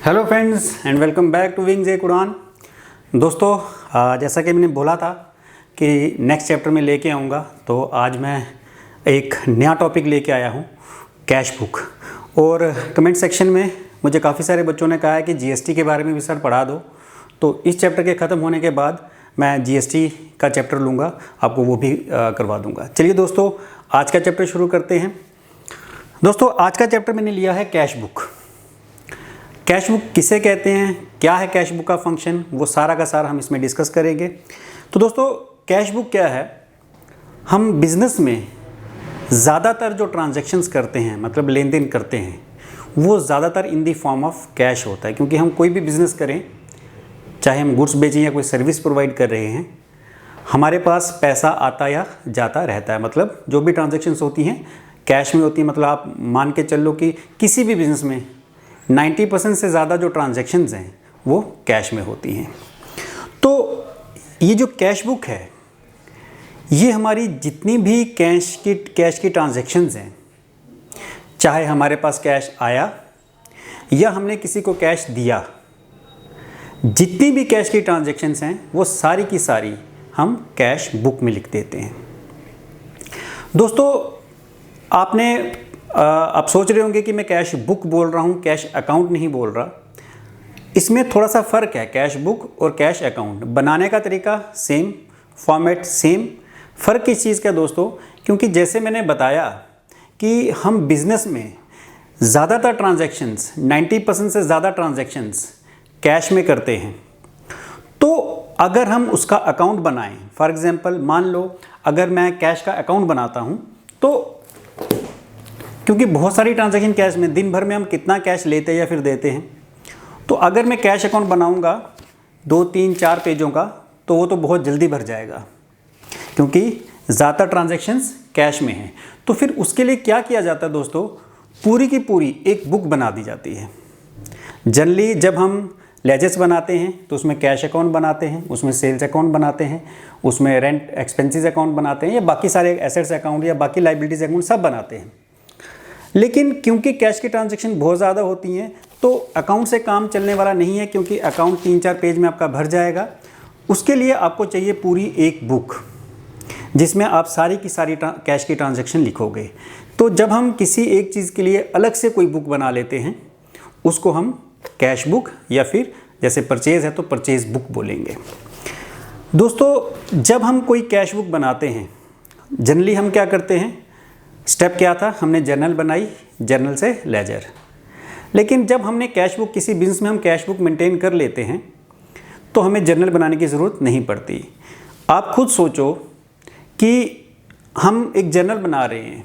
Hello friends and welcome back to wings एक उड़ान। दोस्तों जैसा कि मैंने बोला था कि नेक्स्ट चैप्टर में लेके आऊँगा, तो आज मैं एक नया टॉपिक लेके आया हूँ, कैश बुक। और कमेंट सेक्शन में मुझे काफ़ी सारे बच्चों ने कहा है कि जीएसटी के बारे में भी सर पढ़ा दो, तो इस चैप्टर के ख़त्म होने के बाद मैं जीएसटी का चैप्टर लूँगा, आपको वो भी करवा दूँगा। चलिए दोस्तों, आज का चैप्टर शुरू करते हैं। दोस्तों आज का चैप्टर मैंने लिया है कैश बुक। कैश बुक किसे कहते हैं, क्या है कैश बुक का फंक्शन, वो सारा का सारा हम इसमें डिस्कस करेंगे। तो दोस्तों कैश बुक क्या है, हम बिज़नेस में ज़्यादातर जो ट्रांजैक्शंस करते हैं, मतलब लेन देन करते हैं, वो ज़्यादातर इन दी फॉर्म ऑफ कैश होता है। क्योंकि हम कोई भी बिज़नेस करें, चाहे हम गुड्स बेचें या कोई सर्विस प्रोवाइड कर रहे हैं, हमारे पास पैसा आता या जाता रहता है। मतलब जो भी ट्रांजैक्शंस होती हैं कैश में होती है। मतलब आप मान के चल लो कि किसी भी बिज़नेस में 90% से ज़्यादा जो ट्रांजैक्शंस हैं वो कैश में होती हैं। तो ये जो कैश बुक है, ये हमारी जितनी भी कैश की ट्रांजैक्शंस हैं, चाहे हमारे पास कैश आया या हमने किसी को कैश दिया, जितनी भी कैश की ट्रांजैक्शंस हैं वो सारी की सारी हम कैश बुक में लिख देते हैं। दोस्तों आप सोच रहे होंगे कि मैं कैश बुक बोल रहा हूँ, कैश अकाउंट नहीं बोल रहा। इसमें थोड़ा सा फ़र्क है, कैश बुक और कैश अकाउंट बनाने का तरीका सेम, फॉर्मेट सेम। फ़र्क किस चीज़ का दोस्तों, क्योंकि जैसे मैंने बताया कि हम बिज़नेस में ज़्यादातर ट्रांजैक्शंस 90% से ज़्यादा ट्रांजैक्शंस कैश में करते हैं। तो अगर हम उसका अकाउंट बनाएं, फॉर एग्ज़ाम्पल मान लो अगर मैं कैश का अकाउंट बनाता हूँ, तो क्योंकि बहुत सारी ट्रांजैक्शन कैश में, दिन भर में हम कितना कैश लेते हैं या फिर देते हैं, तो अगर मैं कैश अकाउंट बनाऊंगा 2, 3, 4 पेजों का, तो वो तो बहुत जल्दी भर जाएगा, क्योंकि ज़्यादातर ट्रांजैक्शंस कैश में हैं। तो फिर उसके लिए क्या किया जाता है दोस्तों, पूरी की पूरी एक बुक बना दी जाती है। जनरली जब हम लेजर्स बनाते हैं तो उसमें कैश अकाउंट बनाते हैं, उसमें सेल्स अकाउंट बनाते हैं, उसमें रेंट एक्सपेंसेस अकाउंट बनाते हैं, या बाकी सारे एसेट्स अकाउंट या बाकी लाइबिलिटीज अकाउंट सब बनाते हैं। लेकिन क्योंकि कैश की ट्रांजैक्शन बहुत ज़्यादा होती हैं, तो अकाउंट से काम चलने वाला नहीं है, क्योंकि अकाउंट 3-4 पेज में आपका भर जाएगा। उसके लिए आपको चाहिए पूरी एक बुक, जिसमें आप सारी की सारी कैश की ट्रांजैक्शन लिखोगे। तो जब हम किसी एक चीज़ के लिए अलग से कोई बुक बना लेते हैं, उसको हम कैश बुक, या फिर जैसे परचेज़ है तो परचेज़ बुक बोलेंगे। दोस्तों जब हम कोई कैश बुक बनाते हैं, जनरली हम क्या करते हैं, स्टेप क्या था, हमने जर्नल बनाई, जर्नल से लेजर। लेकिन जब हमने कैश बुक, किसी बिजनेस में हम कैश बुक मेंटेन कर लेते हैं, तो हमें जर्नल बनाने की ज़रूरत नहीं पड़ती। आप खुद सोचो कि हम एक जर्नल बना रहे हैं,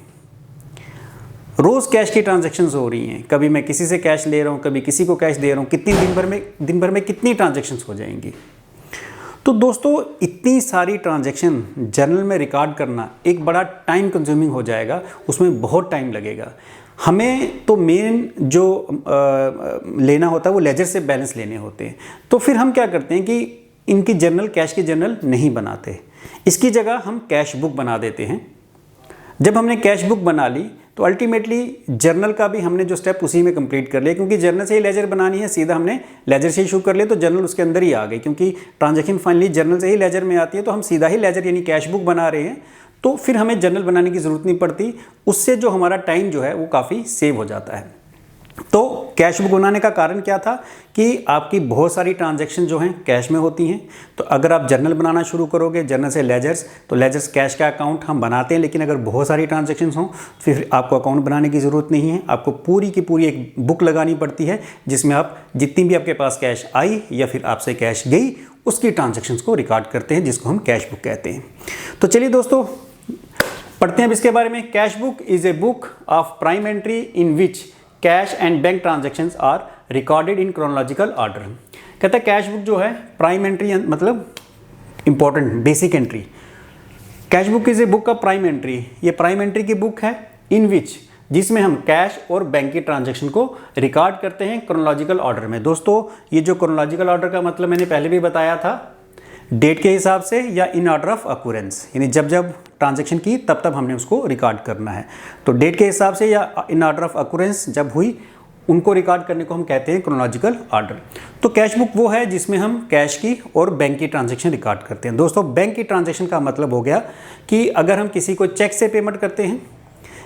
रोज़ कैश की ट्रांजैक्शंस हो रही हैं, कभी मैं किसी से कैश ले रहा हूँ, कभी किसी को कैश दे रहा हूँ, कितनी दिन भर में कितनी ट्रांजैक्शंस हो जाएंगी। तो दोस्तों इतनी सारी ट्रांजैक्शन जर्नल में रिकॉर्ड करना एक बड़ा टाइम कंज्यूमिंग हो जाएगा, उसमें बहुत टाइम लगेगा। हमें तो मेन जो लेना होता है वो लेजर से बैलेंस लेने होते हैं। तो फिर हम क्या करते हैं कि इनकी जर्नल, कैश की जर्नल नहीं बनाते, इसकी जगह हम कैश बुक बना देते हैं। जब हमने कैश बुक बना ली तो अल्टीमेटली जर्नल का भी हमने जो स्टेप उसी में कंप्लीट कर लिया, क्योंकि जर्नल से ही लेजर बनानी है, सीधा हमने लेजर से ही शुरू कर लिया, तो जर्नल उसके अंदर ही आ गई। क्योंकि ट्रांजैक्शन फाइनली जर्नल से ही लेजर में आती है, तो हम सीधा ही लेजर यानी कैश बुक बना रहे हैं, तो फिर हमें जर्नल बनाने की ज़रूरत नहीं पड़ती। उससे जो हमारा टाइम जो है वो काफ़ी सेव हो जाता है। तो कैश बुक बनाने का कारण क्या था कि आपकी बहुत सारी ट्रांजैक्शन जो हैं कैश में होती हैं। तो अगर आप जर्नल बनाना शुरू करोगे, जर्नल से लेजर्स, तो लेजर्स कैश का अकाउंट हम बनाते हैं, लेकिन अगर बहुत सारी ट्रांजैक्शंस हों फिर आपको अकाउंट बनाने की ज़रूरत नहीं है। आपको पूरी की पूरी एक बुक लगानी पड़ती है, जिसमें आप जितनी भी आपके पास कैश आई या फिर आपसे कैश गई, उसकी ट्रांजैक्शंस को रिकॉर्ड करते हैं, जिसको हम कैश बुक कहते हैं। तो चलिए दोस्तों पढ़ते हैं अब इसके बारे में। Cash book is a book of prime entry in which cash and bank transactions are recorded in chronological order. कहता है कैश बुक जो है प्राइम एंट्री, मतलब important basic entry. Cash book is a book का prime entry, ये prime entry की book है, in विच, जिसमें हम कैश और बैंक की ट्रांजैक्शन को रिकॉर्ड करते हैं क्रोनोलॉजिकल ऑर्डर में। दोस्तों ये जो क्रोनोलॉजिकल ऑर्डर का मतलब मैंने पहले भी बताया था, डेट के हिसाब से या इन ऑर्डर ऑफ अक्यूरेंस, यानी जब जब ट्रांजैक्शन की तब तब हमने उसको रिकॉर्ड करना है। तो डेट के हिसाब से या इन ऑर्डर ऑफ अक्यूरेंस जब हुई उनको रिकॉर्ड करने को हम कहते हैं क्रोनोलॉजिकल ऑर्डर। तो कैश बुक वो है जिसमें हम कैश की और बैंक की ट्रांजैक्शन रिकॉर्ड करते हैं। दोस्तों, बैंक की ट्रांजैक्शन का मतलब हो गया कि अगर हम किसी को चेक से पेमेंट करते हैं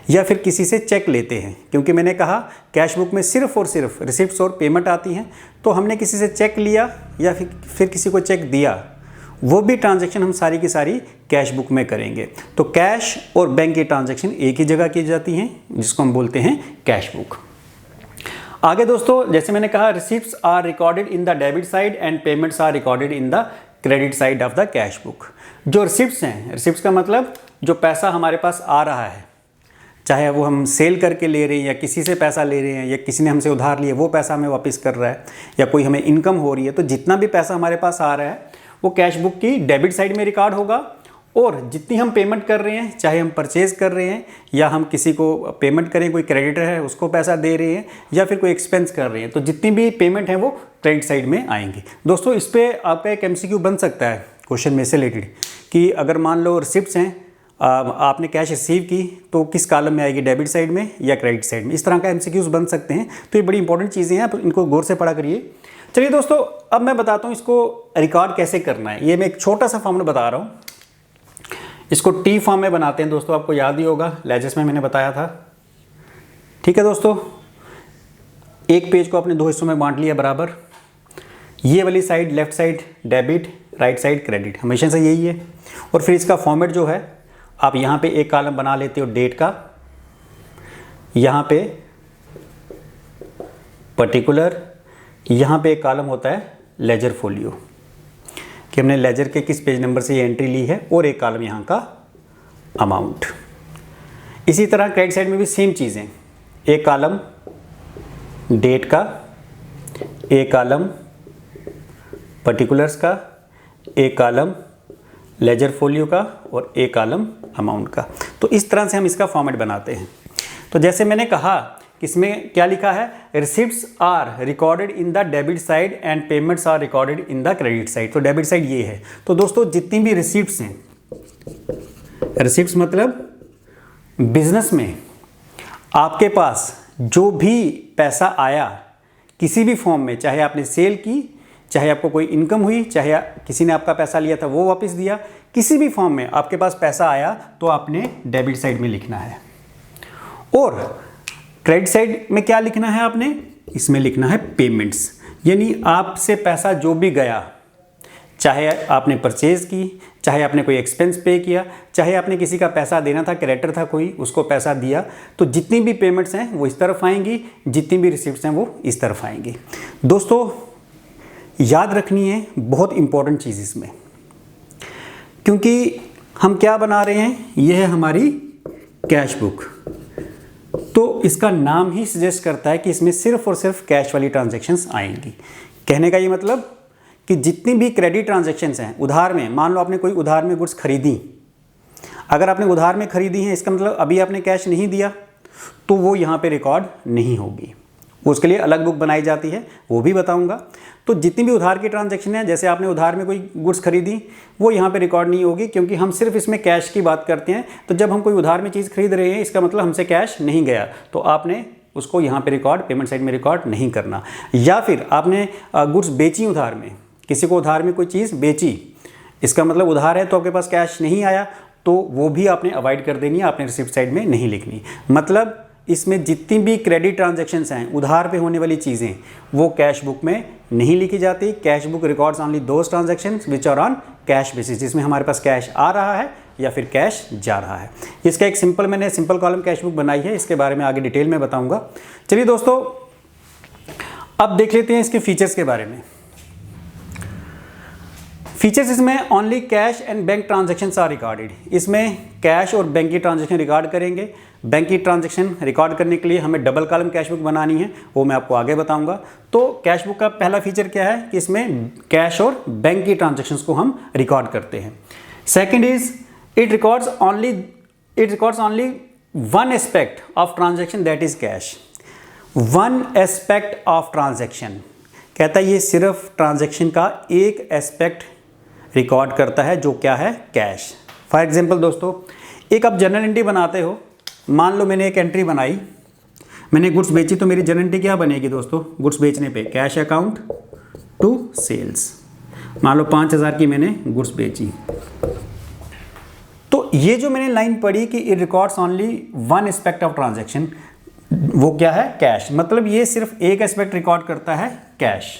या फिर किसी से चेक लेते हैं, क्योंकि मैंने कहा कैश बुक में सिर्फ और सिर्फ रिसिप्ट्स और पेमेंट आती हैं, तो हमने किसी से चेक लिया या फिर किसी को चेक दिया, वो भी ट्रांजैक्शन हम सारी की सारी कैश बुक में करेंगे। तो कैश और बैंक की ट्रांजैक्शन एक ही जगह की जाती हैं, जिसको हम बोलते हैं कैश बुक। आगे दोस्तों, जैसे मैंने कहा, receipts are recorded in the debit side and payments are recorded in the credit side of the cash book. जो रिसिप्ट्स हैं, रिसिप्ट्स का मतलब जो पैसा हमारे पास आ रहा है, चाहे वो हम सेल करके ले रहे हैं या किसी से पैसा ले रहे हैं या किसी ने हमसे उधार लिया वो पैसा हमें वापस कर रहा है या कोई हमें इनकम हो रही है, तो जितना भी पैसा हमारे पास आ रहा है वो कैश बुक की डेबिट साइड में रिकॉर्ड होगा। और जितनी हम पेमेंट कर रहे हैं, चाहे हम परचेज कर रहे हैं या हम किसी को पेमेंट करें, कोई क्रेडिटर है उसको पैसा दे रहे हैं या फिर कोई एक्सपेंस कर रहे हैं, तो जितनी भी पेमेंट है वो क्रेडिट साइड में आएंगी। दोस्तों, इस पर आपका एक MCQ बन सकता है क्वेश्चन में से रिलेटेड कि अगर मान लो रिसिप्ट्स हैं, आपने कैश रिसीव की, तो किस कॉलम में आएगी, डेबिट साइड में या क्रेडिट साइड में। इस तरह का MCQs बन सकते हैं। तो ये बड़ी इंपॉर्टेंट चीज़ें हैं, आप इनको गौर से पढ़ा करिए। चलिए दोस्तों, अब मैं बताता हूँ इसको रिकॉर्ड कैसे करना है। ये मैं एक छोटा सा फॉर्मूला बता रहा हूँ, इसको T फॉर्म में बनाते हैं। दोस्तों, आपको याद ही होगा, लेजेस में मैंने बताया था। ठीक है दोस्तों, एक पेज को आपने 2 हिस्सों में बांट लिया बराबर। ये वाली side left side debit, right side credit, हमेशा से यही है। और फिर इसका फॉर्मेट जो है, आप यहाँ पे एक कॉलम बना लेते हो डेट का, यहाँ पे पर्टिकुलर, यहाँ पे एक कॉलम होता है लेजर फोलियो कि हमने लेजर के किस पेज नंबर से ये एंट्री ली है, और एक कॉलम यहाँ का अमाउंट। इसी तरह क्रेडिट साइड में भी सेम चीज़ें, एक कॉलम डेट का, एक कॉलम पर्टिकुलर्स का, एक कॉलम लेजर फोलियो का और एक कॉलम अमाउंट का। तो इस तरह से हम इसका फॉर्मेट बनाते हैं। तो जैसे मैंने कहा, इसमें क्या लिखा है, receipts are recorded in the debit side and payments are recorded in the credit side. तो डेबिट साइड ये है। तो दोस्तों, जितनी भी रिसिप्ट्स हैं, रिसिप्ट्स मतलब बिजनेस में आपके पास जो भी पैसा आया किसी भी फॉर्म में, चाहे आपने सेल की, चाहे आपको कोई इनकम हुई, चाहे किसी ने आपका पैसा लिया था वो वापस दिया, किसी भी फॉर्म में आपके पास पैसा आया तो आपने डेबिट साइड में लिखना है। और क्रेडिट साइड में क्या लिखना है आपने, इसमें लिखना है पेमेंट्स, यानी आपसे पैसा जो भी गया, चाहे आपने परचेज की, चाहे आपने कोई एक्सपेंस पे किया, चाहे आपने किसी का पैसा देना था, क्रेडिटर था कोई, उसको पैसा दिया, तो जितनी भी पेमेंट्स हैं वो इस तरफ आएंगी, जितनी भी रिसिप्ट्स हैं वो इस तरफ आएंगी। दोस्तों, याद रखनी है बहुत इंपॉर्टेंट चीज़ इसमें, क्योंकि हम क्या बना रहे हैं, यह है हमारी कैश बुक। तो इसका नाम ही सजेस्ट करता है कि इसमें सिर्फ और सिर्फ कैश वाली ट्रांजैक्शंस आएंगी। कहने का ये मतलब कि जितनी भी क्रेडिट ट्रांजैक्शंस हैं, उधार में, मान लो आपने कोई उधार में गुड्स खरीदी, अगर आपने उधार में खरीदी हैं, इसका मतलब अभी आपने कैश नहीं दिया, तो वो यहाँ पे रिकॉर्ड नहीं होगी। उसके लिए अलग बुक बनाई जाती है, वो भी बताऊंगा। तो जितनी भी उधार की ट्रांजैक्शन है, जैसे आपने उधार में कोई गुड्स खरीदी, वो यहाँ पे रिकॉर्ड नहीं होगी, क्योंकि हम सिर्फ इसमें कैश की बात करते हैं। तो जब हम कोई उधार में चीज़ खरीद रहे हैं, इसका मतलब हमसे कैश नहीं गया, तो आपने उसको यहाँ पे रिकॉर्ड, पेमेंट साइड में रिकॉर्ड नहीं करना। या फिर आपने गुड्स बेची उधार में, किसी को उधार में कोई चीज़ बेची, इसका मतलब उधार है तो आपके पास कैश नहीं आया, तो वो भी आपने अवॉइड कर देनी है, आपने रिसिप्ट साइड में नहीं लिखनी। मतलब इसमें जितनी भी क्रेडिट ट्रांजैक्शंस हैं, उधार पे होने वाली चीज़ें, वो कैश बुक में नहीं लिखी जाती। Cash book records only those transactions which are on cash basis, जिसमें हमारे पास कैश आ रहा है या फिर कैश जा रहा है। इसका एक मैंने सिंपल कॉलम कैश बुक बनाई है, इसके बारे में आगे डिटेल में बताऊंगा। चलिए दोस्तों, अब देख लेते हैं इसके फीचर्स के बारे में। फीचर्स इसमें only cash and bank transactions are recorded. इसमें कैश और बैंक की ट्रांजैक्शन रिकॉर्ड करेंगे। बैंक की ट्रांजैक्शन रिकॉर्ड करने के लिए हमें डबल कॉलम कैश बुक बनानी है, वो मैं आपको आगे बताऊंगा। तो कैश बुक का पहला फीचर क्या है कि इसमें कैश और बैंक की ट्रांजैक्शंस को हम रिकॉर्ड करते हैं। Second is it records only one aspect of transaction, that is cash. One aspect of transaction कहता है ये सिर्फ ट्रांजैक्शन का एक एस्पेक्ट रिकॉर्ड करता है, जो क्या है, कैश। फॉर एग्जांपल दोस्तों, एक आप जर्नल एंट्री बनाते हो, मान लो मैंने एक एंट्री बनाई मैंने गुड्स बेची तो मेरी जनरल एंट्री क्या बनेगी दोस्तों, गुड्स बेचने पे कैश अकाउंट टू सेल्स। मान लो 5,000 की मैंने गुड्स बेची, तो ये जो मैंने लाइन पढ़ी कि it records only one aspect of transaction, वो क्या है, कैश। मतलब ये सिर्फ एक एस्पेक्ट रिकॉर्ड करता है, कैश।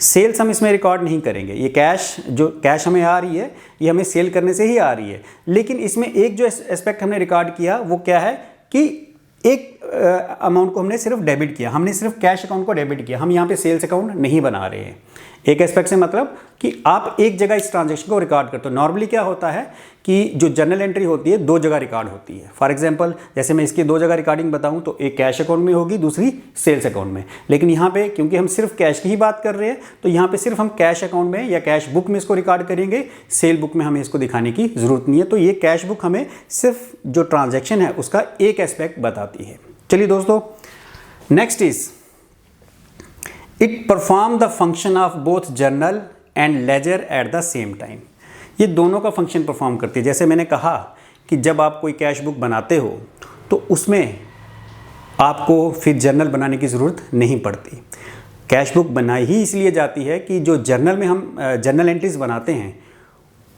सेल्स हम इसमें रिकॉर्ड नहीं करेंगे। ये कैश, जो कैश हमें आ रही है ये हमें सेल करने से ही आ रही है, लेकिन इसमें एक जो एस्पेक्ट हमने रिकॉर्ड किया वो क्या है कि एक अमाउंट को हमने सिर्फ डेबिट किया, हमने सिर्फ कैश अकाउंट को डेबिट किया, हम यहाँ पे सेल्स अकाउंट नहीं बना रहे हैं। एक एस्पेक्ट से मतलब कि आप एक जगह इस ट्रांजैक्शन को रिकॉर्ड करते हो। नॉर्मली क्या होता है कि जो जर्नल एंट्री होती है 2 जगह रिकॉर्ड होती है। फॉर एग्जांपल जैसे मैं इसकी 2 जगह रिकॉर्डिंग बताऊं तो एक कैश अकाउंट में होगी, दूसरी सेल्स अकाउंट में। लेकिन यहाँ पे क्योंकि हम सिर्फ कैश की ही बात कर रहे हैं तो यहाँ पे सिर्फ हम कैश अकाउंट में या कैश बुक में इसको रिकॉर्ड करेंगे, सेल बुक में हमें इसको दिखाने की जरूरत नहीं है। तो ये कैश बुक हमें सिर्फ जो ट्रांजैक्शन है उसका एक एस्पेक्ट बताती है। चलिए दोस्तों, next is it perform the function of both journal and ledger at the same time. ये दोनों का फंक्शन परफॉर्म करती है। जैसे मैंने कहा कि जब आप कोई कैश बुक बनाते हो तो उसमें आपको फिर जर्नल बनाने की ज़रूरत नहीं पड़ती। कैश बुक बनाई ही इसलिए जाती है कि जो जर्नल में हम जर्नल एंट्रीज बनाते हैं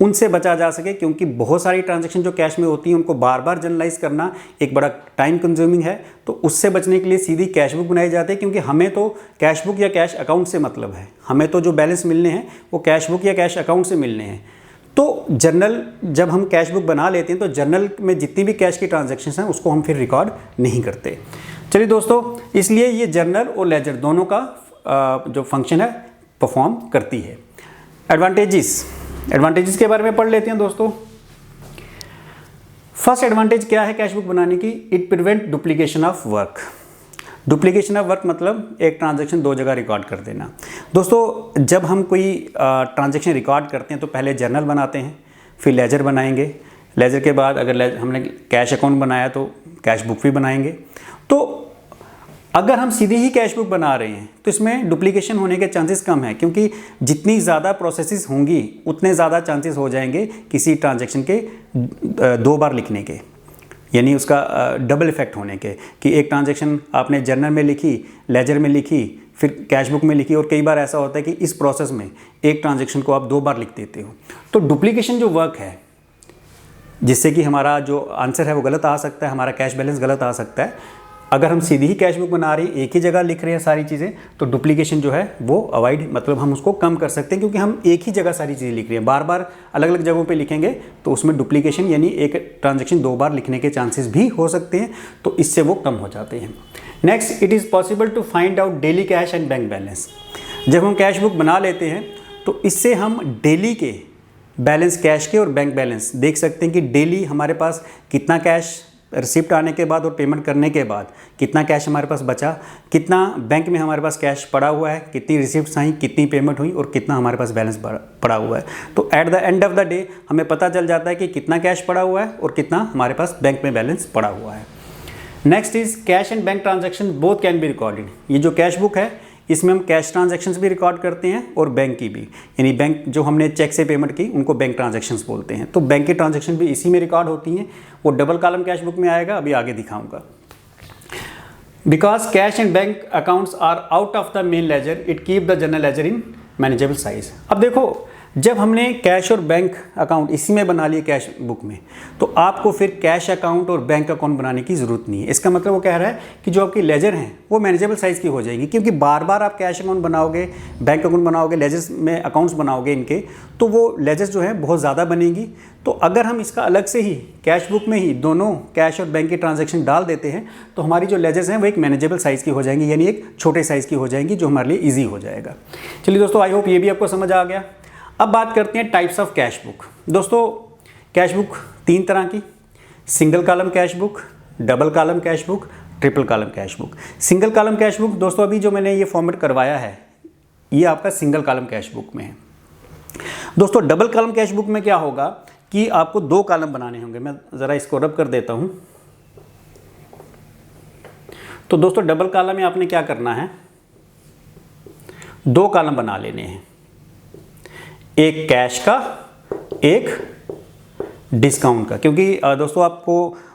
उनसे बचा जा सके, क्योंकि बहुत सारी ट्रांजैक्शन जो कैश में होती हैं उनको बार बार जर्नलाइज करना एक बड़ा टाइम कंज्यूमिंग है। तो उससे बचने के लिए सीधी कैश बुक बनाई जाती है, क्योंकि हमें तो कैश बुक या कैश अकाउंट से मतलब है, हमें तो जो बैलेंस मिलने हैं वो कैश बुक या कैश अकाउंट से मिलने हैं। तो जर्नल जब हम कैश बुक बना लेते हैं तो जर्नल में जितनी भी कैश की ट्रांजैक्शंस हैं उसको हम फिर रिकॉर्ड नहीं करते। चलिए दोस्तों, इसलिए ये जर्नल और लेजर दोनों का जो फंक्शन है परफॉर्म करती है। एडवांटेजेस के बारे में पढ़ लेते हैं दोस्तों। फर्स्ट एडवांटेज क्या है कैश बुक बनाने की, it prevent duplication of work. Duplication of work मतलब एक ट्रांजैक्शन 2 जगह रिकॉर्ड कर देना। दोस्तों, जब हम कोई ट्रांजैक्शन रिकॉर्ड करते हैं तो पहले जर्नल बनाते हैं, फिर लेजर बनाएंगे। लेजर के बाद अगर हमने कैश अकाउंट बनाया तो कैश बुक भी बनाएंगे। तो अगर हम सीधी ही कैश बुक बना रहे हैं तो इसमें डुप्लीकेशन होने के चांसेस कम है, क्योंकि जितनी ज़्यादा प्रोसेसेस होंगी उतने ज़्यादा चांसेस हो जाएंगे किसी ट्रांजैक्शन के 2 बार लिखने के, यानी उसका डबल इफेक्ट होने के, कि एक ट्रांजैक्शन आपने जर्नल में लिखी, लेजर में लिखी, फिर कैश बुक में लिखी। और कई बार ऐसा होता है कि इस प्रोसेस में एक ट्रांजैक्शन को आप 2 बार लिख देते हो। तो डुप्लीकेशन जो वर्क है जिससे कि हमारा जो आंसर है वो गलत आ सकता है, हमारा कैश बैलेंस गलत आ सकता है। अगर हम सीधी ही कैश बुक बना रहे हैं, एक ही जगह लिख रहे हैं सारी चीज़ें, तो डुप्लीकेशन जो है वो अवॉइड, मतलब हम उसको कम कर सकते हैं, क्योंकि हम एक ही जगह सारी चीज़ें लिख रहे हैं। बार बार अलग अलग जगहों पे लिखेंगे तो उसमें डुप्लीकेशन यानी एक ट्रांजैक्शन 2 बार लिखने के चांसेस भी हो सकते हैं, तो इससे वो कम हो जाते हैं। Next, it is possible to find out daily cash and bank balance. जब हम कैश बुक बना लेते हैं तो इससे हम डेली के बैलेंस, कैश के और बैंक बैलेंस देख सकते हैं कि डेली हमारे पास कितना कैश रिसिप्ट आने के बाद और पेमेंट करने के बाद कितना कैश हमारे पास बचा, कितना बैंक में हमारे पास कैश पड़ा हुआ है, कितनी रिसिप्ट्स आई, कितनी पेमेंट हुई और कितना हमारे पास बैलेंस पड़ा हुआ है। तो at the end of the day हमें पता चल जाता है कि कितना कैश पड़ा हुआ है और कितना हमारे पास बैंक में बैलेंस पड़ा हुआ है। Next is cash and bank transaction both can be recorded. ये जो कैश बुक है इसमें हम कैश ट्रांजैक्शंस भी रिकॉर्ड करते हैं और बैंक की भी, यानी बैंक जो हमने चेक से पेमेंट की उनको बैंक ट्रांजैक्शंस बोलते हैं। तो बैंक की ट्रांजैक्शन भी इसी में रिकॉर्ड होती हैं। वो डबल कॉलम कैश बुक में आएगा, अभी आगे दिखाऊंगा। Because cash and bank accounts are out of the main ledger, it keep the general ledger in manageable size. अब देखो, जब हमने कैश और बैंक अकाउंट इसी में बना लिए कैश बुक में, तो आपको फिर कैश अकाउंट और बैंक अकाउंट बनाने की ज़रूरत नहीं है। इसका मतलब वो कह रहा है कि जो आपकी लेजर हैं वो मैनेजेबल साइज़ की हो जाएगी, क्योंकि बार बार आप कैश अकाउंट बनाओगे, बैंक अकाउंट बनाओगे, लेजर्स में अकाउंट्स बनाओगे इनके, तो वो लेजर्स जो है बहुत ज़्यादा बनेंगी। तो अगर हम इसका अलग से ही कैश बुक में ही दोनों कैश और बैंक की ट्रांजैक्शन डाल देते हैं तो हमारी जो लेजर्स हैं वो एक मैनेजेबल साइज़ की हो जाएंगी, यानी एक छोटे साइज़ की हो जाएंगी, जो हमारे लिए ईजी हो जाएगा। चलिए दोस्तों, आई होप ये भी आपको समझ आ गया। अब बात करते हैं टाइप्स ऑफ कैश बुक। दोस्तों, कैश बुक 3 तरह की, single column cash book, double column cash book, triple column cash book. Single column cash book दोस्तों अभी जो मैंने ये फॉर्मेट करवाया है ये आपका सिंगल कॉलम कैश बुक में है। दोस्तों, डबल कॉलम कैश बुक में क्या होगा कि आपको 2 कॉलम बनाने होंगे। मैं ज़रा इसको रब कर देता हूँ। तो दोस्तों, डबल कॉलम में आपने क्या करना है, 2 कॉलम बना लेने हैं, एक कैश का, एक डिस्काउंट का। क्योंकि दोस्तों आपको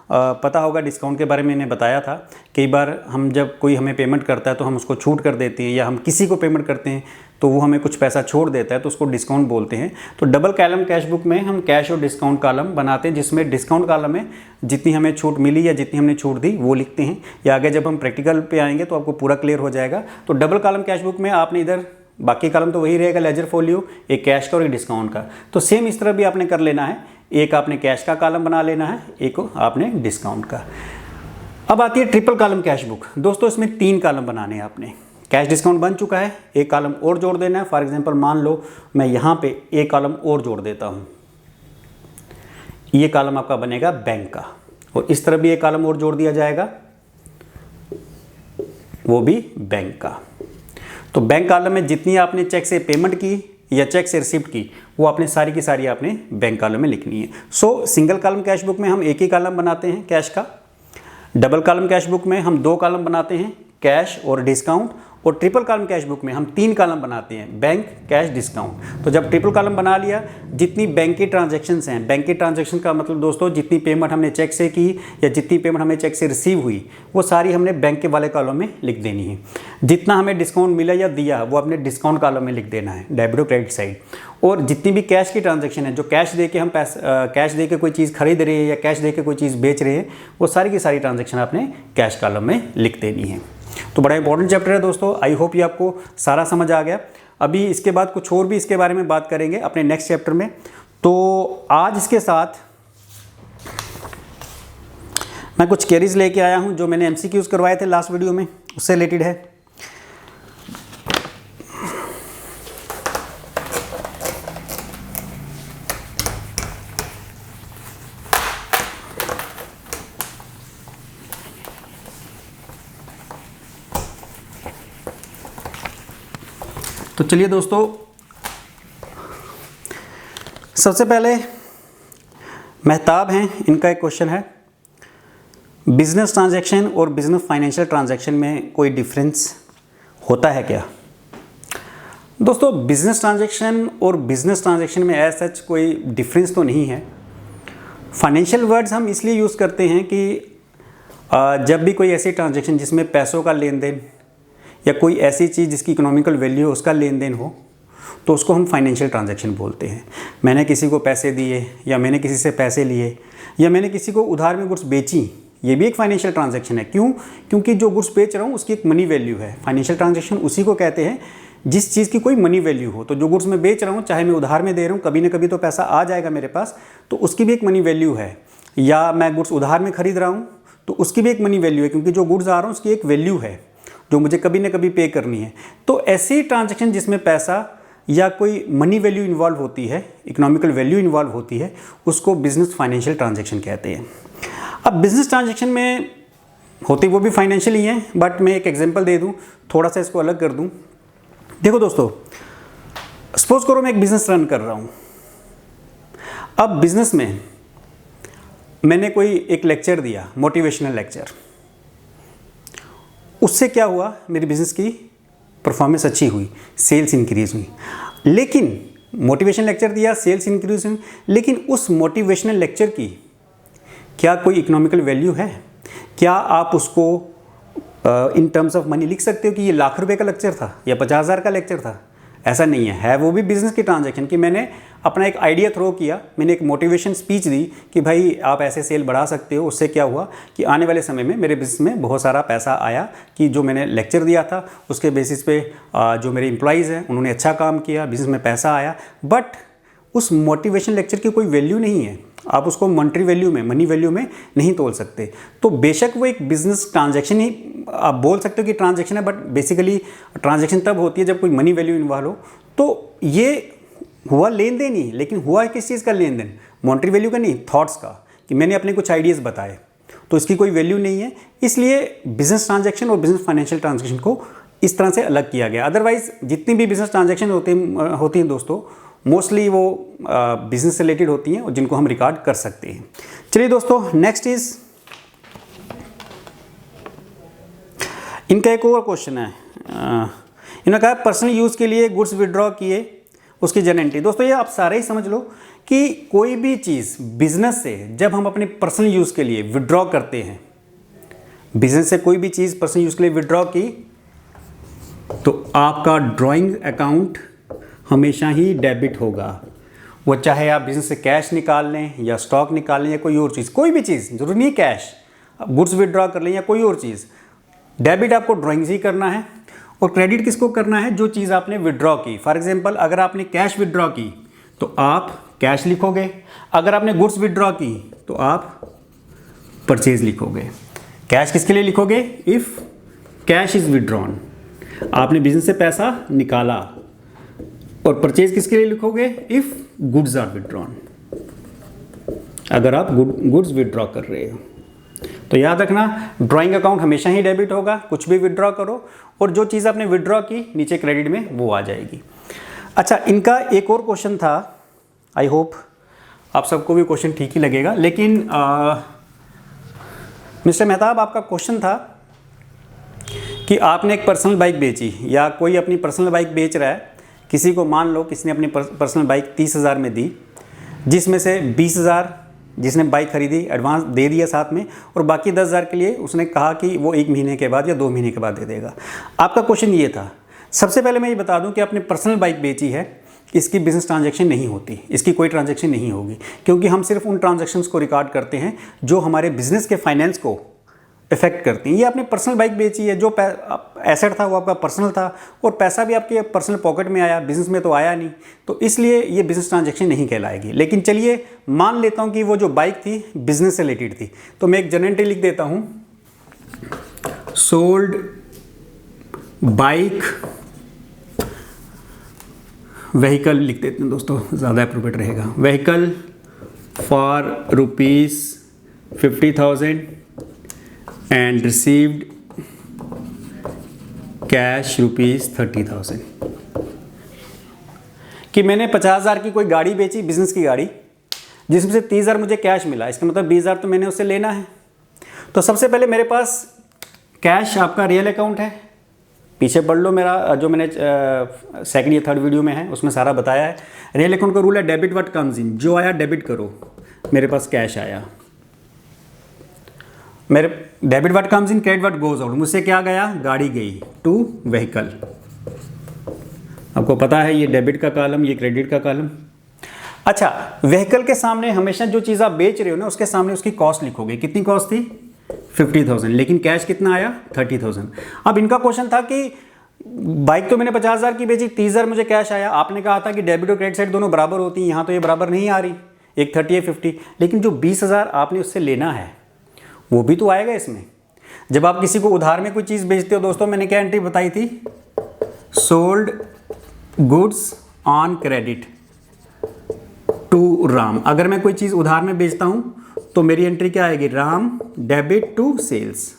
पता होगा डिस्काउंट के बारे में मैंने बताया था। कई बार हम जब कोई हमें पेमेंट करता है तो हम उसको छूट कर देते हैं, या हम किसी को पेमेंट करते हैं तो वो हमें कुछ पैसा छोड़ देता है, तो उसको डिस्काउंट बोलते हैं। तो डबल कॉलम कैश बुक में हम कैश और डिस्काउंट कॉलम बनाते हैं, जिसमें डिस्काउंट कॉलम में जितनी हमें छूट मिली या जितनी हमने छूट दी वो लिखते हैं। या आगे जब हम प्रैक्टिकल पे आएंगे तो आपको पूरा क्लियर हो जाएगा। तो डबल कॉलम कैश बुक में आपने इधर बाकी कॉलम तो वही रहेगा, लेजर फोलियो, एक कैश का और एक डिस्काउंट का। तो सेम इस तरह भी आपने कर लेना है, एक आपने कैश का कॉलम बना लेना है, एक आपने डिस्काउंट का। अब आती है ट्रिपल कॉलम कैश बुक। दोस्तों इसमें 3 कॉलम बनाने हैं आपने। कैश डिस्काउंट बन चुका है, एक कॉलम और जोड़ देना है। फॉर एग्जांपल मान लो मैं यहाँ पे एक कॉलम और जोड़ देता हूँ, ये कॉलम आपका बनेगा बैंक का, और इस तरह भी एक कॉलम और जोड़ दिया जाएगा, वो भी बैंक का। तो बैंक कॉलम में जितनी आपने चेक से पेमेंट की या चेक से रिसिप्ट की, वो आपने सारी की सारी आपने बैंक कॉलम में लिखनी है। सो सिंगल कॉलम कैश बुक में हम एक ही कॉलम बनाते हैं कैश का। डबल कॉलम कैश बुक में हम 2 कॉलम बनाते हैं, कैश और डिस्काउंट। और ट्रिपल कॉलम कैश बुक में हम 3 कॉलम बनाते हैं, बैंक, कैश, डिस्काउंट। तो जब ट्रिपल कॉलम बना लिया, जितनी बैंक की ट्रांजैक्शंस हैं, बैंक की ट्रांजैक्शन का मतलब दोस्तों जितनी पेमेंट हमने चेक से की या जितनी पेमेंट हमें चेक से रिसीव हुई, वो सारी हमने बैंक के वाले कॉलम में लिख देनी है। जितना हमें डिस्काउंट मिला या दिया वो अपने डिस्काउंट कॉलम में लिख देना है, डेबिट और क्रेडिट साइड। और जितनी भी कैश की ट्रांजैक्शन है, जो कैश दे के हम कैश दे के कोई चीज़ खरीद रहे हैं या कैश दे के कोई चीज़ बेच रहे हैं, वो सारी की सारी ट्रांजैक्शन आपने कैश कॉलम में लिख देनी है। तो बड़ा इंपॉर्टेंट चैप्टर है दोस्तों। आई होप ये आपको सारा समझ आ गया। अभी इसके बाद कुछ और भी इसके बारे में बात करेंगे अपने नेक्स्ट चैप्टर में। तो आज इसके साथ मैं कुछ क्वेरीज लेके आया हूं जो मैंने एमसीक्यूज करवाए थे लास्ट वीडियो में, उससे रिलेटेड है। तो चलिए दोस्तों, सबसे पहले मेहताब हैं, इनका एक क्वेश्चन है, बिजनेस ट्रांजैक्शन और बिजनेस फाइनेंशियल ट्रांजैक्शन में कोई डिफरेंस होता है क्या? दोस्तों बिजनेस ट्रांजैक्शन और बिजनेस ट्रांजैक्शन में एज सच कोई डिफरेंस तो नहीं है। फाइनेंशियल वर्ड्स हम इसलिए यूज़ करते हैं कि जब भी कोई ऐसी ट्रांजैक्शन जिसमें पैसों का लेन देन या कोई ऐसी चीज़ जिसकी इकोनॉमिकल वैल्यू है उसका लेन देन हो, तो उसको हम फाइनेंशियल ट्रांजैक्शन बोलते हैं। मैंने किसी को पैसे दिए या मैंने किसी से पैसे लिए या मैंने किसी को उधार में गुड्स बेची, ये भी एक फाइनेंशियल ट्रांजैक्शन है। क्यों? क्योंकि जो गुड्स बेच रहा हूँ उसकी एक मनी वैल्यू है। फाइनेंशियल ट्रांजैक्शन उसी को कहते हैं जिस चीज़ की कोई मनी वैल्यू हो। तो जो गुड्स मैं बेच रहा हूँ, चाहे मैं उधार में दे रहा हूँ, कभी ना कभी तो पैसा आ जाएगा मेरे पास, तो उसकी भी एक मनी वैल्यू है। या मैं गुड्स उधार में खरीद रहा हूँ तो उसकी भी एक मनी वैल्यू है, क्योंकि जो गुड्स आ रहा हूँ उसकी एक वैल्यू है जो मुझे कभी ना कभी पे करनी है। तो ऐसी ट्रांजैक्शन जिसमें पैसा या कोई मनी वैल्यू इन्वॉल्व होती है, इकोनॉमिकल वैल्यू इन्वॉल्व होती है, उसको बिजनेस फाइनेंशियल ट्रांजैक्शन कहते हैं। अब बिजनेस ट्रांजैक्शन में होती वो भी फाइनेंशियल ही है, बट मैं एक एग्जांपल दे दूं, थोड़ा सा इसको अलग कर दूं। देखो दोस्तों, सपोज करो मैं एक बिजनेस रन कर रहा हूं। अब बिजनेस में मैंने कोई एक लेक्चर दिया, मोटिवेशनल लेक्चर, उससे क्या हुआ, मेरी बिजनेस की परफॉर्मेंस अच्छी हुई, सेल्स इंक्रीज हुई। लेकिन मोटिवेशन लेक्चर दिया, सेल्स इंक्रीज हुई, लेकिन उस मोटिवेशनल लेक्चर की क्या कोई इकोनॉमिकल वैल्यू है? क्या आप उसको इन टर्म्स ऑफ मनी लिख सकते हो कि ये लाख रुपए का लेक्चर था या 50,000 का लेक्चर था? ऐसा नहीं है वो भी बिजनेस की ट्रांजैक्शन कि मैंने अपना एक आइडिया थ्रो किया, मैंने एक मोटिवेशन स्पीच दी कि भाई आप ऐसे सेल बढ़ा सकते हो। उससे क्या हुआ कि आने वाले समय में मेरे बिजनेस में बहुत सारा पैसा आया कि जो मैंने लेक्चर दिया था उसके बेसिस पे जो मेरे एम्प्लॉयज़ हैं उन्होंने अच्छा काम किया, बिजनेस में पैसा आया। बट उस मोटिवेशन लेक्चर की कोई वैल्यू नहीं है, आप उसको मॉनेटरी वैल्यू में, मनी वैल्यू में नहीं तोल सकते। तो बेशक वो एक बिजनेस ट्रांजैक्शन ही आप बोल सकते हो कि ट्रांजैक्शन है, बट बेसिकली ट्रांजैक्शन तब होती है जब कोई मनी वैल्यू इन्वॉल्व हो। तो ये हुआ लेन देन ही, लेकिन हुआ किस चीज़ का लेन देन? मॉनेटरी वैल्यू का नहीं, थॉट्स का, कि मैंने अपने कुछ आइडियाज़ बताए, तो इसकी कोई वैल्यू नहीं है। इसलिए बिजनेस ट्रांजैक्शन और बिजनेस फाइनेंशियल ट्रांजैक्शन को इस तरह से अलग किया गया। अदरवाइज जितनी भी बिजनेस ट्रांजैक्शन होती हैं दोस्तों, मोस्टली वो बिजनेस से रिलेटेड होती हैं और जिनको हम रिकॉर्ड कर सकते हैं। चलिए दोस्तों, नेक्स्ट इज इनका एक और क्वेश्चन है। इन्होंने कहा पर्सनल यूज़ के लिए गुड्स विड्रॉ किए उसकी जर्नल एंट्री। दोस्तों ये आप सारे ही समझ लो कि कोई भी चीज़ बिजनेस से जब हम अपने पर्सनल यूज़ के लिए विड्रॉ करते हैं, बिजनेस से कोई भी चीज़ पर्सनल यूज़ के लिए विड्रॉ की, तो आपका ड्राइंग अकाउंट हमेशा ही डेबिट होगा। वो चाहे आप बिजनेस से कैश निकाल लें या स्टॉक निकाल लें या कोई और चीज़, कोई भी चीज़, जरूरी नहीं कैश, गुड्स विड्रॉ कर लें या कोई और चीज़, डेबिट आपको ड्राइंग से ही करना है। और क्रेडिट किसको करना है? जो चीज़ आपने विड्रॉ की। फॉर एग्जांपल अगर आपने कैश विड्रॉ की तो आप कैश लिखोगे, अगर आपने गुड्स विड्रॉ की तो आप परचेज लिखोगे। कैश किसके लिए लिखोगे? इफ़ कैश इज़ विड्रॉन, आपने बिजनेस से पैसा निकाला। और परचेज किसके लिए लिखोगे? इफ़ गुड्स आर विड्रॉन, अगर आप गुड्स विड्रॉ कर रहे हो। तो याद रखना, ड्राइंग अकाउंट हमेशा ही डेबिट होगा, कुछ भी विड्रॉ करो, और जो चीज़ आपने विड्रॉ की नीचे क्रेडिट में वो आ जाएगी। अच्छा, इनका एक और क्वेश्चन था, आई होप आप सबको भी क्वेश्चन ठीक ही लगेगा, लेकिन मिस्टर मेहताब आपका क्वेश्चन था कि आपने एक पर्सनल बाइक बेची या कोई अपनी पर्सनल बाइक बेच रहा है, किसी को मान लो किसी ने अपनी पर्सनल बाइक 30,000 में दी, जिसमें से 20,000 जिसने बाइक खरीदी एडवांस दे दिया साथ में, और बाकी 10,000 के लिए उसने कहा कि वो 1 महीने के बाद या 2 महीने के बाद दे देगा। आपका क्वेश्चन ये था। सबसे पहले मैं ये बता दूं कि आपने पर्सनल बाइक बेची है, इसकी बिजनेस ट्रांजैक्शन नहीं होती, इसकी कोई ट्रांजैक्शन नहीं होगी, क्योंकि हम सिर्फ उन ट्रांजैक्शंस को रिकॉर्ड करते हैं जो हमारे बिजनेस के फाइनेंस को इफेक्ट करती हैं। ये आपने पर्सनल बाइक बेची है, जो एसेट था वो आपका पर्सनल था, और पैसा भी आपके पर्सनल पॉकेट में आया, बिजनेस में तो आया नहीं, तो इसलिए ये बिजनेस ट्रांजैक्शन नहीं कहलाएगी। लेकिन चलिए मान लेता हूँ कि वो जो बाइक थी बिजनेस से रिलेटेड थी, तो मैं एक जर्नल एंट्री लिख देता हूँ, सोल्ड बाइक व्हीकल लिख देते हैं दोस्तों, ज़्यादा अप्रोप्रिएट रहेगा। Vehicle for ₹50,000 and received cash ₹30,000। कि मैंने 50,000 की कोई गाड़ी बेची, बिजनेस की गाड़ी, जिसमें से 30,000 मुझे कैश मिला, इसका मतलब 20,000 तो मैंने उससे लेना है। तो सबसे पहले मेरे पास कैश आपका रियल अकाउंट है, पीछे पढ़ लो मेरा जो मैंने सेकंड या थर्ड वीडियो में है, उसमें सारा बताया है। रियल अकाउंट का रूल है डेबिट व्हाट कम्स इन, जो आया डेबिट करो। मेरे पास कैश आया, मेरे debit what comes in, credit what goes out. मुझसे क्या गया? गाड़ी गई, टू व्हीकल। आपको पता है ये डेबिट का कॉलम, ये क्रेडिट का कॉलम। अच्छा, व्हीकल के सामने हमेशा जो चीज़ आप बेच रहे हो ना, उसके सामने उसकी कॉस्ट लिखोगे। कितनी कॉस्ट थी? 50,000, लेकिन कैश कितना आया? 30,000। अब इनका क्वेश्चन था कि बाइक तो मैंने 50,000 की बेची, 30,000 मुझे कैश आया। आपने कहा था कि डेबिट और क्रेडिट साइड दोनों बराबर होती हैं, यहाँ तो ये बराबर नहीं आ रही, एक 30 है 50, लेकिन जो 20,000 आपने उससे लेना है वो भी तो आएगा इसमें। जब आप किसी को उधार में कोई चीज़ बेचते हो दोस्तों, मैंने क्या एंट्री बताई थी? Sold goods on credit to Ram. अगर मैं कोई चीज़ उधार में बेचता हूं तो मेरी एंट्री क्या आएगी? राम डेबिट टू सेल्स,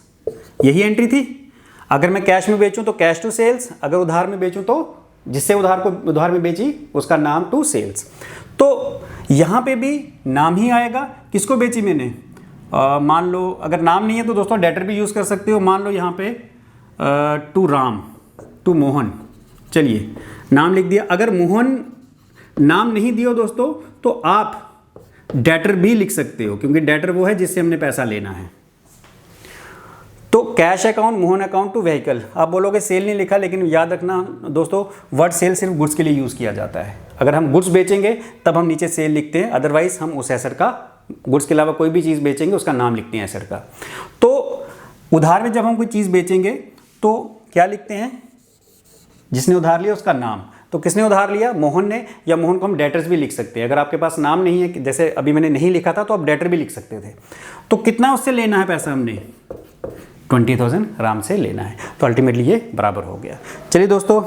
यही एंट्री थी। अगर मैं कैश में बेचूं तो कैश टू सेल्स, अगर उधार में बेचूं तो जिससे उधार में बेची उसका नाम टू सेल्स। तो यहां पे भी नाम ही आएगा। किसको बेची मैंने? मान लो अगर नाम नहीं है तो दोस्तों डेटर भी यूज़ कर सकते हो। मान लो यहाँ पे टू राम, टू मोहन, चलिए नाम लिख दिया। अगर मोहन नाम नहीं दिया दोस्तों तो आप डेटर भी लिख सकते हो, क्योंकि डेटर वो है जिससे हमने पैसा लेना है। तो cash account, Mohan account to vehicle. आप बोलोगे सेल नहीं लिखा, लेकिन याद रखना दोस्तों, वर्ड सेल सिर्फ गुड्स के लिए यूज़ किया जाता है। अगर हम गुड्स बेचेंगे तब हम नीचे सेल लिखते हैं, अदरवाइज हम उस एसेट का, गुड्स के अलावा कोई भी चीज़ बेचेंगे उसका नाम लिखते हैं एसेट का। तो उधार में जब हम कोई चीज़ बेचेंगे तो क्या लिखते हैं? जिसने उधार लिया उसका नाम। तो किसने उधार लिया? मोहन ने, या मोहन को हम डेटर्स भी लिख सकते हैं। अगर आपके पास नाम नहीं है, जैसे अभी मैंने नहीं लिखा था, तो आप डेटर भी लिख सकते थे। तो कितना उससे लेना है पैसा? हमने 20,000 राम से लेना है, तो अल्टीमेटली ये बराबर हो गया। चलिए दोस्तों,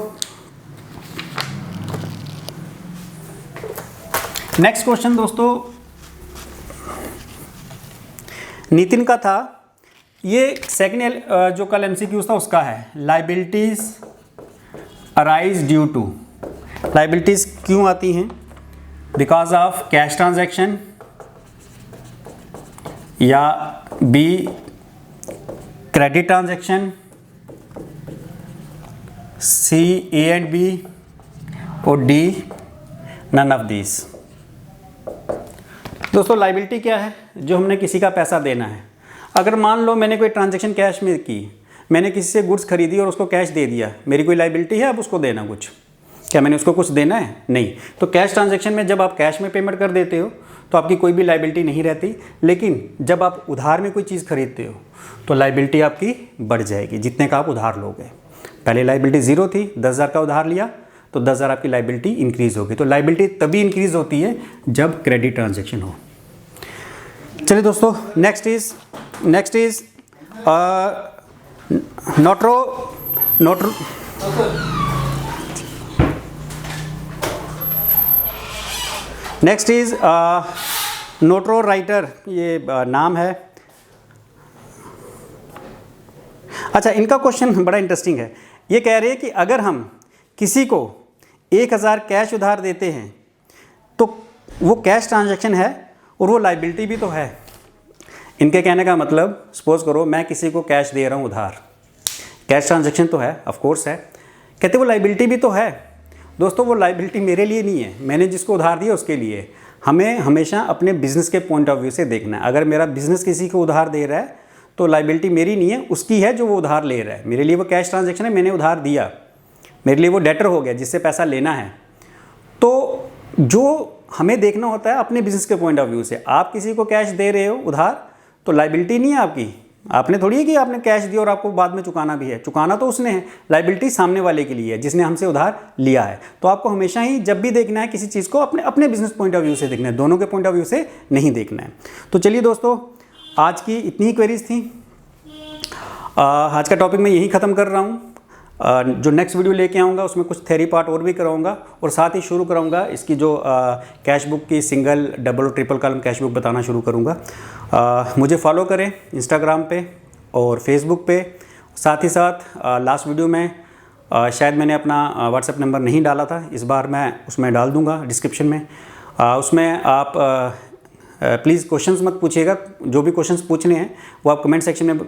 नेक्स्ट क्वेश्चन दोस्तों नितिन का था। ये सेकंड जो कल एमसीक्यूज था उसका है, liabilities arise due to. Liabilities क्यों आती हैं? बिकॉज ऑफ कैश ट्रांजैक्शन, या B credit transaction, C A and B, और डी नन ऑफ दिस। दोस्तों लाइबिलिटी क्या है? जो हमने किसी का पैसा देना है। अगर मान लो मैंने कोई ट्रांजैक्शन कैश में की, मैंने किसी से गुड्स खरीदी और उसको कैश दे दिया, मेरी कोई लाइबिलिटी है अब उसको देना कुछ? क्या मैंने उसको कुछ देना है? नहीं। तो कैश ट्रांजैक्शन में जब आप कैश में पेमेंट कर देते हो तो आपकी कोई भी लाइबिलिटी नहीं रहती, लेकिन जब आप उधार में कोई चीज़ खरीदते हो तो लाइबिलिटी आपकी बढ़ जाएगी जितने का आप उधार लोगे। पहले लाइबिलिटी 0 थी, 10,000 का उधार लिया तो 10,000 आपकी लाइबिलिटी इंक्रीज़ होगी। तो लाइबिलिटी तभी इंक्रीज़ होती है जब क्रेडिट ट्रांजैक्शन हो। चलिए दोस्तों, नेक्स्ट इज नेक्स्ट इज नोट्रो राइटर, ये नाम है। अच्छा, इनका क्वेश्चन बड़ा इंटरेस्टिंग है। ये कह रहे हैं कि अगर हम किसी को 1,000 कैश उधार देते हैं तो वो कैश ट्रांजैक्शन है और वो लाइबिलिटी भी तो है। इनके कहने का मतलब, सपोज करो मैं किसी को कैश दे रहा हूँ उधार, कैश ट्रांजैक्शन तो है, ऑफ कोर्स है। कहते वो लाइबिलिटी भी तो है। दोस्तों वो लाइबिलिटी मेरे लिए नहीं है, मैंने जिसको उधार दिया उसके लिए। हमें हमेशा अपने बिजनेस के पॉइंट ऑफ व्यू से देखना है। अगर मेरा बिजनेस किसी को उधार दे रहा है तो लाइबिलिटी मेरी नहीं है, उसकी है जो वो उधार ले रहा है। मेरे लिए वो कैश ट्रांजैक्शन है, मैंने उधार दिया, मेरे लिए वो डेटर हो गया जिससे पैसा लेना है। तो जो हमें देखना होता है अपने बिजनेस के पॉइंट ऑफ व्यू से। आप किसी को कैश दे रहे हो उधार तो लाइबिलिटी नहीं है आपकी, आपने थोड़ी है कि आपने कैश दिया और आपको बाद में चुकाना भी है, चुकाना तो उसने है। लाइबिलिटी सामने वाले के लिए है जिसने हमसे उधार लिया है। तो आपको हमेशा ही जब भी देखना है किसी चीज़ को अपने बिजनेस पॉइंट ऑफ व्यू से देखना है, दोनों के पॉइंट ऑफ व्यू से नहीं देखना है। तो चलिए दोस्तों, आज की इतनी ही क्वेरीज थी। आज का टॉपिक मैं यहीं ख़त्म कर रहा हूँ। जो नेक्स्ट वीडियो लेके आऊँगा उसमें कुछ थ्योरी पार्ट और भी कराऊँगा और साथ ही शुरू कराऊँगा इसकी जो कैश बुक की सिंगल, डबल और ट्रिपल कॉलम कैश बुक बताना शुरू करूँगा। मुझे फॉलो करें इंस्टाग्राम पे और फेसबुक पे। साथ ही साथ लास्ट वीडियो में शायद मैंने अपना व्हाट्सएप नंबर नहीं डाला था, इस बार मैं उसमें डाल दूँगा डिस्क्रिप्शन में। उसमें आप प्लीज़ क्वेश्चंस मत पूछिएगा, जो भी क्वेश्चंस पूछने हैं वो आप कमेंट सेक्शन में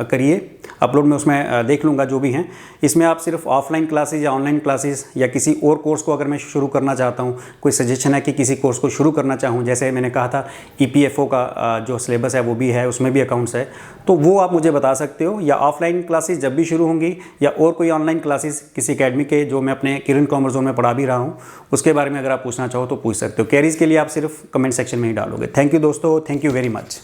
करिए, अपलोड में उसमें देख लूँगा जो भी हैं। इसमें आप सिर्फ ऑफलाइन क्लासेस या ऑनलाइन क्लासेस या किसी और कोर्स को अगर मैं शुरू करना चाहता हूँ, कोई सजेशन है कि किसी कोर्स को शुरू करना चाहूँ, जैसे मैंने कहा था EPFO का जो सिलेबस है वो भी है, उसमें भी अकाउंट्स है, तो वो आप मुझे बता सकते हो। या ऑफलाइन क्लासेस जब भी शुरू होंगी या और कोई ऑनलाइन क्लासेस किसी अकेडमी के जो मैं अपने किरण कॉमर्स जोन में पढ़ा भी रहा हूँ, उसके बारे में अगर आप पूछना चाहो तो पूछ सकते हो। क्वेरीज के लिए आप सिर्फ कमेंट सेक्शन में ही डालोगे। थैंक यू दोस्तों, थैंक यू वेरी मच।